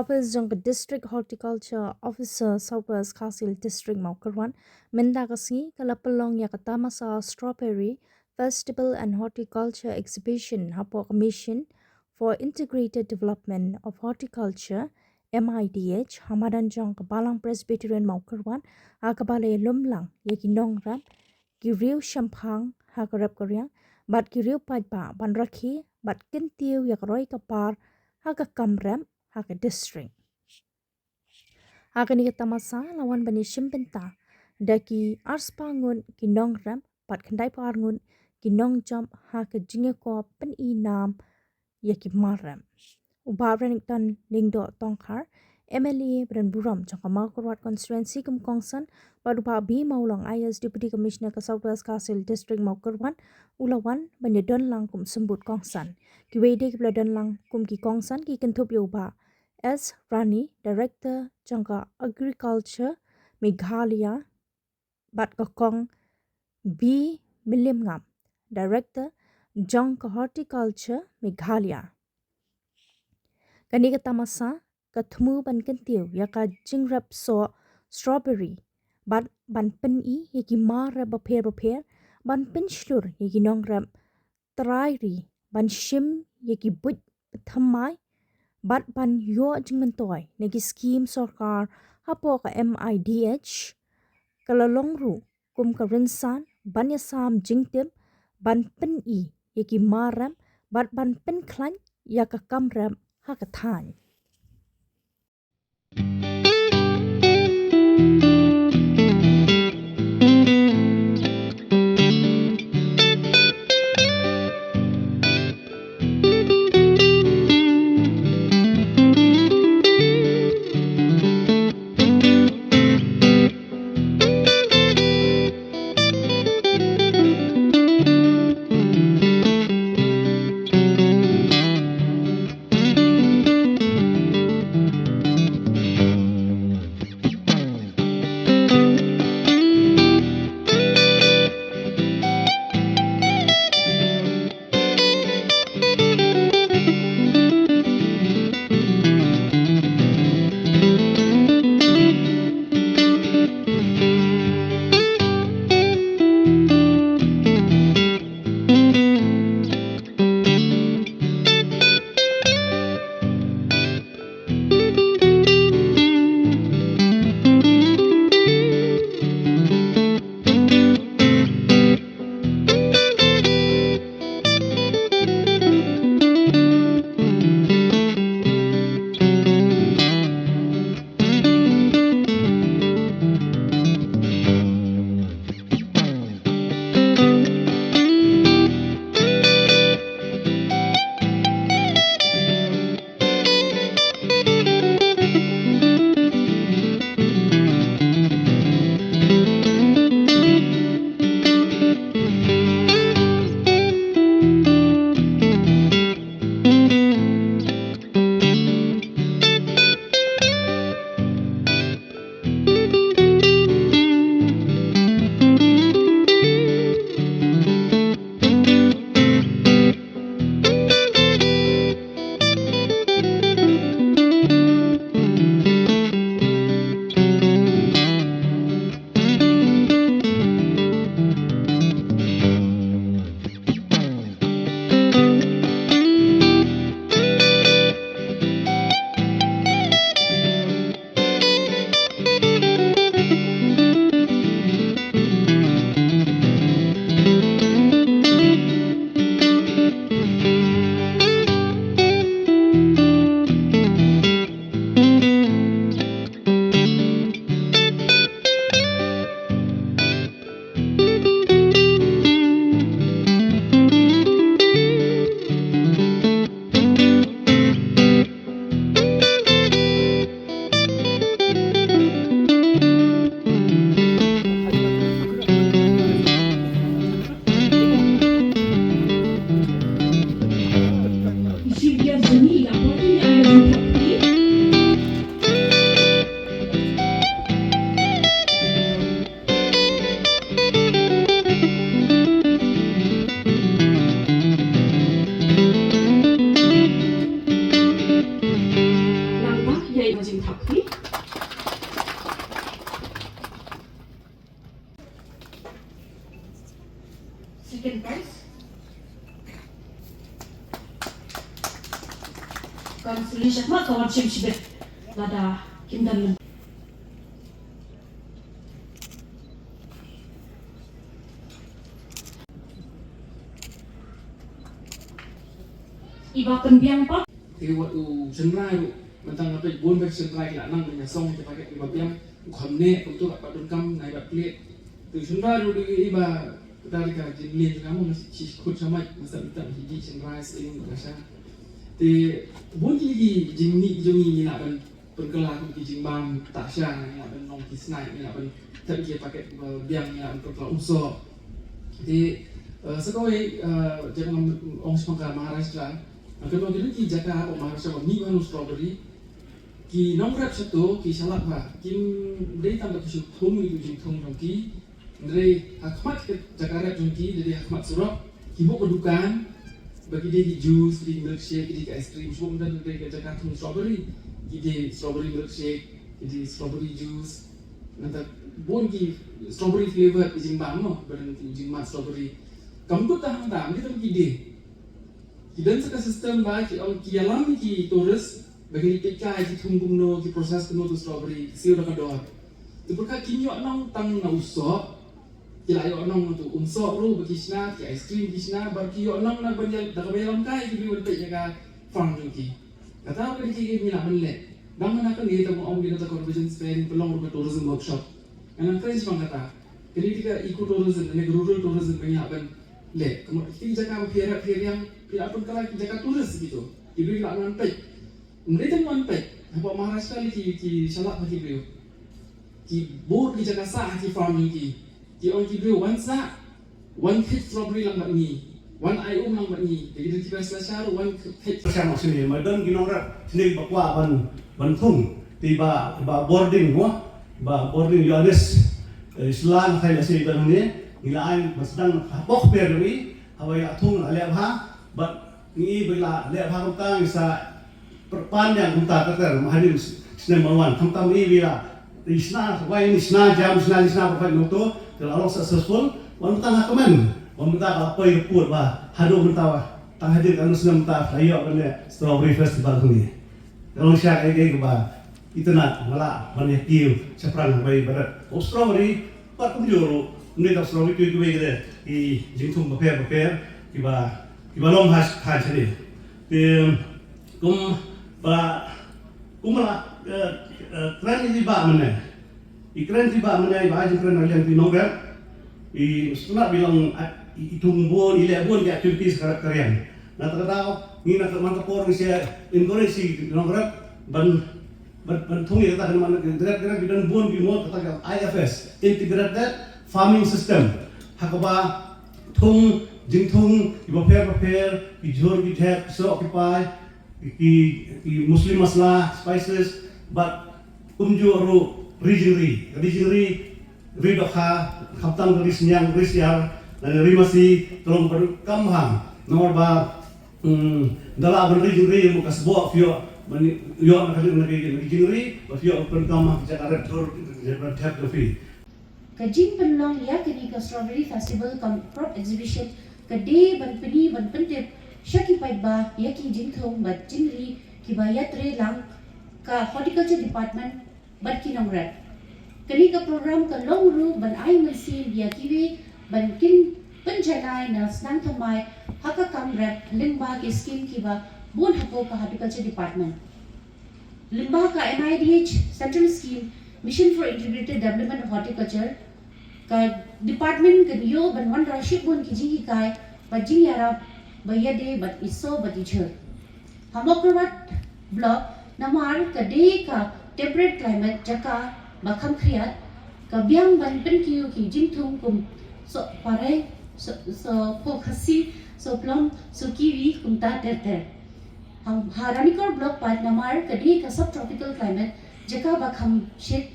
Office jang District Horticulture Officer Southwest Kasil District Maukarwan mendagasi kalapalong yakatama sa Strawberry Festival and Horticulture Exhibition hapo Commission for Integrated Development of Horticulture MIDH hamadan jang kabalang Presbyterian Maukarwan akabale lumlang yakinongram kiriu shampang hakarap koryang bat kiriu pajpa banrakhi bat kintiu yakroi kapar hakakamram haka district. Haka ni tamasa lawan bani shimpenta daki arspangun kinong ram pat kandai parngun kinong jam haka jingeko pen inam yaki maram. Ubabran iktan lingdo tongkar MLA Bran Buram jangka Maukarwat Constituency kum kongsan baru Pak B Maulang IS Deputy Commissioner ke Southwest Kasil District Maukarwan ulawan bani don lang kum sembut kongsan. Kiwede kibla don lang kum ki kongsan ki kentup yoba S. Rani, Director Jangka Agriculture Meghalaya, Bat Kakong B. Milim Ngam, Director Jangka Horticulture Meghalaya. Kani tamasa katmu ban kentiu yaka jingrap so strawberry ban pen I yaki mara baper ban pen shlur yaki nongrap trairi ban shim yaki but thamai bat ban yo jingmentoy nagi scheme sarkar hapo ka MIDH kalalongru kum ka rinsan ban yasam jingtim ban pen I yaki maram bat ban pen klan yaka kamram hakathan. chicken fries. Kan solution ma kawan shim shibet lada kimdan. Iba penbiang pa. Thì waktu senrai tu, mentang apa bukan bagi senrai kita nang punya song kita pakai iba biang khamne untuk apa dungkam naik bat plate. Tu senrai tu iba dari ka jinlin kamu masih ikut sama masa kita hiji senrai seling biasa. Thì bốn cái jingni jongi ni nak ben pergelar di jingbam tasya ni nak ben nong kisnai ni nak ben tak dia pakai biang ni nak pergelar uso. Thì sekolah jangan orang semua Maharashtra. Kedua kali ki jaka o Maharashtra ni banu strawberry ki nomrap satu ki salak ba kim dei tambah tu thum itu jing thum ki dari hakmat ke jaka rap ki dari hakmat surap ki bo kedukan bagi dia di juice di milkshake di ice cream semua dan dari ke jaka thum strawberry ki di strawberry milkshake di strawberry juice nanti bon ki strawberry flavor jing bam no badan jing mat strawberry kamu tahan tam dia tu ki di dan sekarang sistem baik orang kialam ki turis bagi PK ki tunggung no ki proses keno tu strawberry si udah kedua tu berkat kinyo nong tang na usok ki layo nong tu umsok ru bagi sna ki ice cream ki sna bar ki yo nong na banjal dak bayaran kai ki bi wonte jaga farm ki kata apa ki ni na menle dang mana kan ni ta orang kita conversion Spain pelong ru tourism workshop yang French bang kata jadi kita ikut tourism ni rural tourism banyak ban le kemudian kita jaga piara yang tidak pun kalau jaga turis gitu, ibu tidak ngantek, mereka ngantek. Apa Maharashtra ki salak bagi beliau, ki board ki jaga sah ki farming ki orang ki beliau one sah, one hit strawberry lang ni, one ayam lang ni. Jadi kita selesai one hit. Sama sini, madam ginora sini bakwa ban thung, tiba boarding boarding Yohanes Islam saya masih dalam ni, nilain sedang bok berdui, awak thung alih bah. But ni bila lihat harus tang sa perpanjang kita kata mahadin sini maluan. Kamtam ni bila isna wai isna jam isna perfect noto kalau successful wan tang komen wan minta apa yang pur bah hadu minta tang hadir kan sini minta ayo kan strawberry festival ni. Kalau siapa yang bah itu nak malah banyak tiu seperang bayi barat. Strawberry pat kunjuru ni tak strawberry tu kita i jingtung beper kiba long has sini. Kum malah keren ini bah mana? Ikren tiba mana? Iba aja keren yang di nongkrong. Setelah bilang itumbun, ilebun di aktivitas kalian. Nah terkadang ni nak mantap orang saya encourage si nongkrong ban tungi kata mana? Gerak bidan bun bimot kata IFS Integrated Farming System. Hakaba tung jingtung iba pair jor ki tap so occupy ki muslim masla spices but kumju ru regionally ridokha khaptang ris nyang ris yar rimasi tolong kamhang nomor ba dala ber regionally mu kasbo fio yo na regionally ba fio pertama jakarta tur tap dofi Kajing penlong ya kini ke Strawberry Festival crop exhibition kade ban pentip syaki pai ba ya ki jingthong ba jinri ki ba yatre lang ka horticulture department ban ki nongrat kani ka program ka long ru ban ai mesin ya kiwi ban kin penjanai na snang thamai haka kamrat limba ki scheme ki ba bon hapo ka horticulture department limba ka NIDH central scheme mission for integrated development of horticulture ka department ka yo ban wan raship bon ki jingi kai ba jingi ara ba yade ba iso ba teacher hamokramat block namar ka de ka temperate climate jaka ba kham khriat ka biang ban pen ki ki jingthung kum so pare so po khasi so plum so kiwi kum ta ter Haranikor block pat namar ka de ka subtropical climate jaka ba kham shit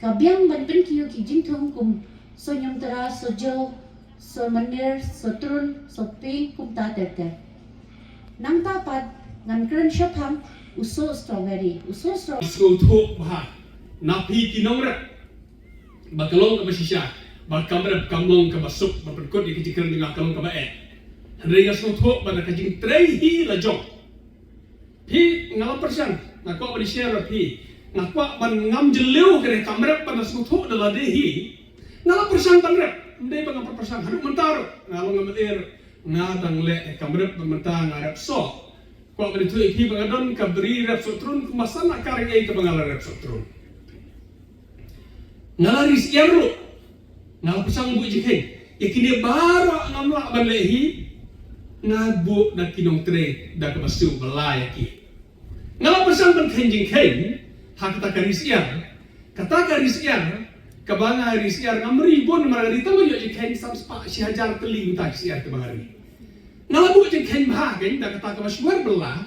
ka biang ban pen ki jingthung kum so nyamtara so jo so manir so trun so pink kum ta ter nang ta pat ngan kren shapham uso strawberry School talk bah napi kinongret bakalong ka basisya bakam rep kamong ka basuk berkut di kecikran dengan kalong ka bae hendai ngas nutuk pada kajing trehi la jong pi ngalam persian ngakwa bani share pi ngakwa ban ngam jeliu kere kamrep pada nutuk dala dehi ngalam persian kamrep ndai bang persian haduk mentar ngalong ngam ngadang le kamrep mentang ngarep so kwa bani tu pi bangadon ka beri rep sotrun kumasana kareng ai ka bangala rep sotrun ngalaris yarlu ngal pesang bu jikeng yakini bara ngamla banlehi ngabu dak kinong tre dak basu belai ki ngal pesang ban kenjing ken hak ta karis yar kata karis yar kabanga karis yar ngamri bon marari tamu yo jikeng sam spa si hajar teling ta si yar kabangari ngal bu jikeng bah ken dak kata kabasuar belah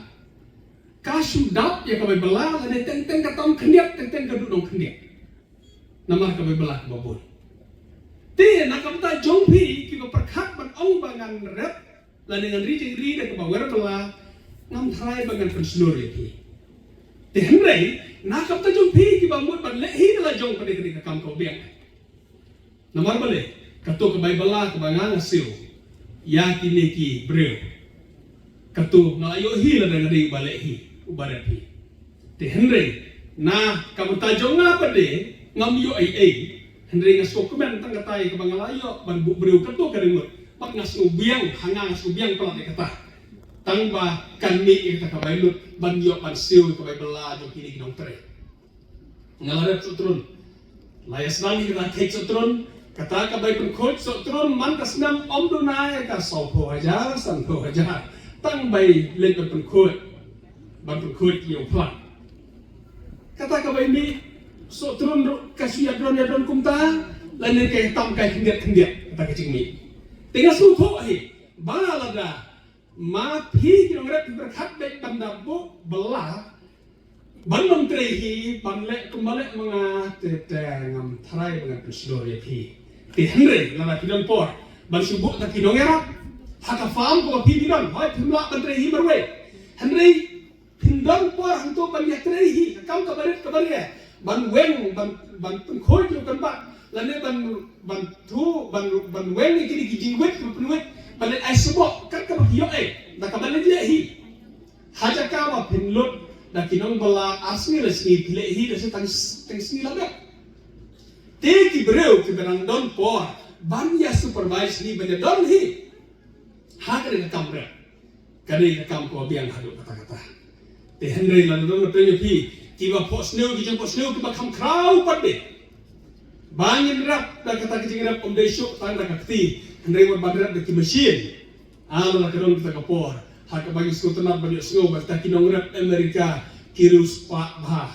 kasudap ya kabai belah lade teng-teng katam kendiak teng-teng kadudong kendiak namar kami belah babon. Ti nak kami jompi kita perkat ban ong bangan rep la dengan rijing ri dak bawer belah ngam trai bangan penslur lagi. Ti henrei nak kami jompi kita mut ban lehi la jong pada kini kam kau biang. Namar bale katu ke belah ke bangan asil. Ya kini ki breu. Katu ngalayo hi la dengan ri balehi ubarapi. Ti henrei na kami tajong apa de ngam yo ai hendri ngas dokumen tang katai ke bangalayo ban bu breu ketu kademut pak ngas ubiang hanga ngas ubiang pelat kata tang ba kami kita ka bailut ban yo ban siu ke bai bela jo kini kinong tre ngalarep sotrun layas nang kita kek sotrun kata ka bai pun khoj sotrun man kasnam om dunai ka sopo hajar sanpo hajar tang bai len pun khoj ban pun khoj yo plat kata ka bai ni so turun kasih yadron kumta lain ke tam kai kendiak kata kecing mi tinggal suhu ahi balada ma phi kino rep berkat dek tanda bu belah banong trehi banlek kembali menga tetengam trai dengan persudor ya phi ti henry lana kidon por ban subuk ta kidong era haka fam ko phi kidon hoi pimla ban trehi berwe henry pindon por hantu ban ya trehi kam kabaret kabaret ban weng ban khoi jo kan ba lane ban thu ban weng ni kini kijing wet penwet ban ai sebok kat ka hiyo da ka ban le hi haja ka wa pinlut da kinong bala asni resmi pile hi da se tang sni la be te ki breu ki berang don por ban ya supervise ni ban don hi ha ka de kamera kani ka kam ko biang hadu kata-kata te henry lan don pe pi kiba posneu kiba kam krau pade bangin rap da kata kecing rap om desok tang da kakti hendai wan badrat da ki machine ala la kadon kita kapor hak bagi skutenat banyak snow basta kinong rap Amerika kirus pa bah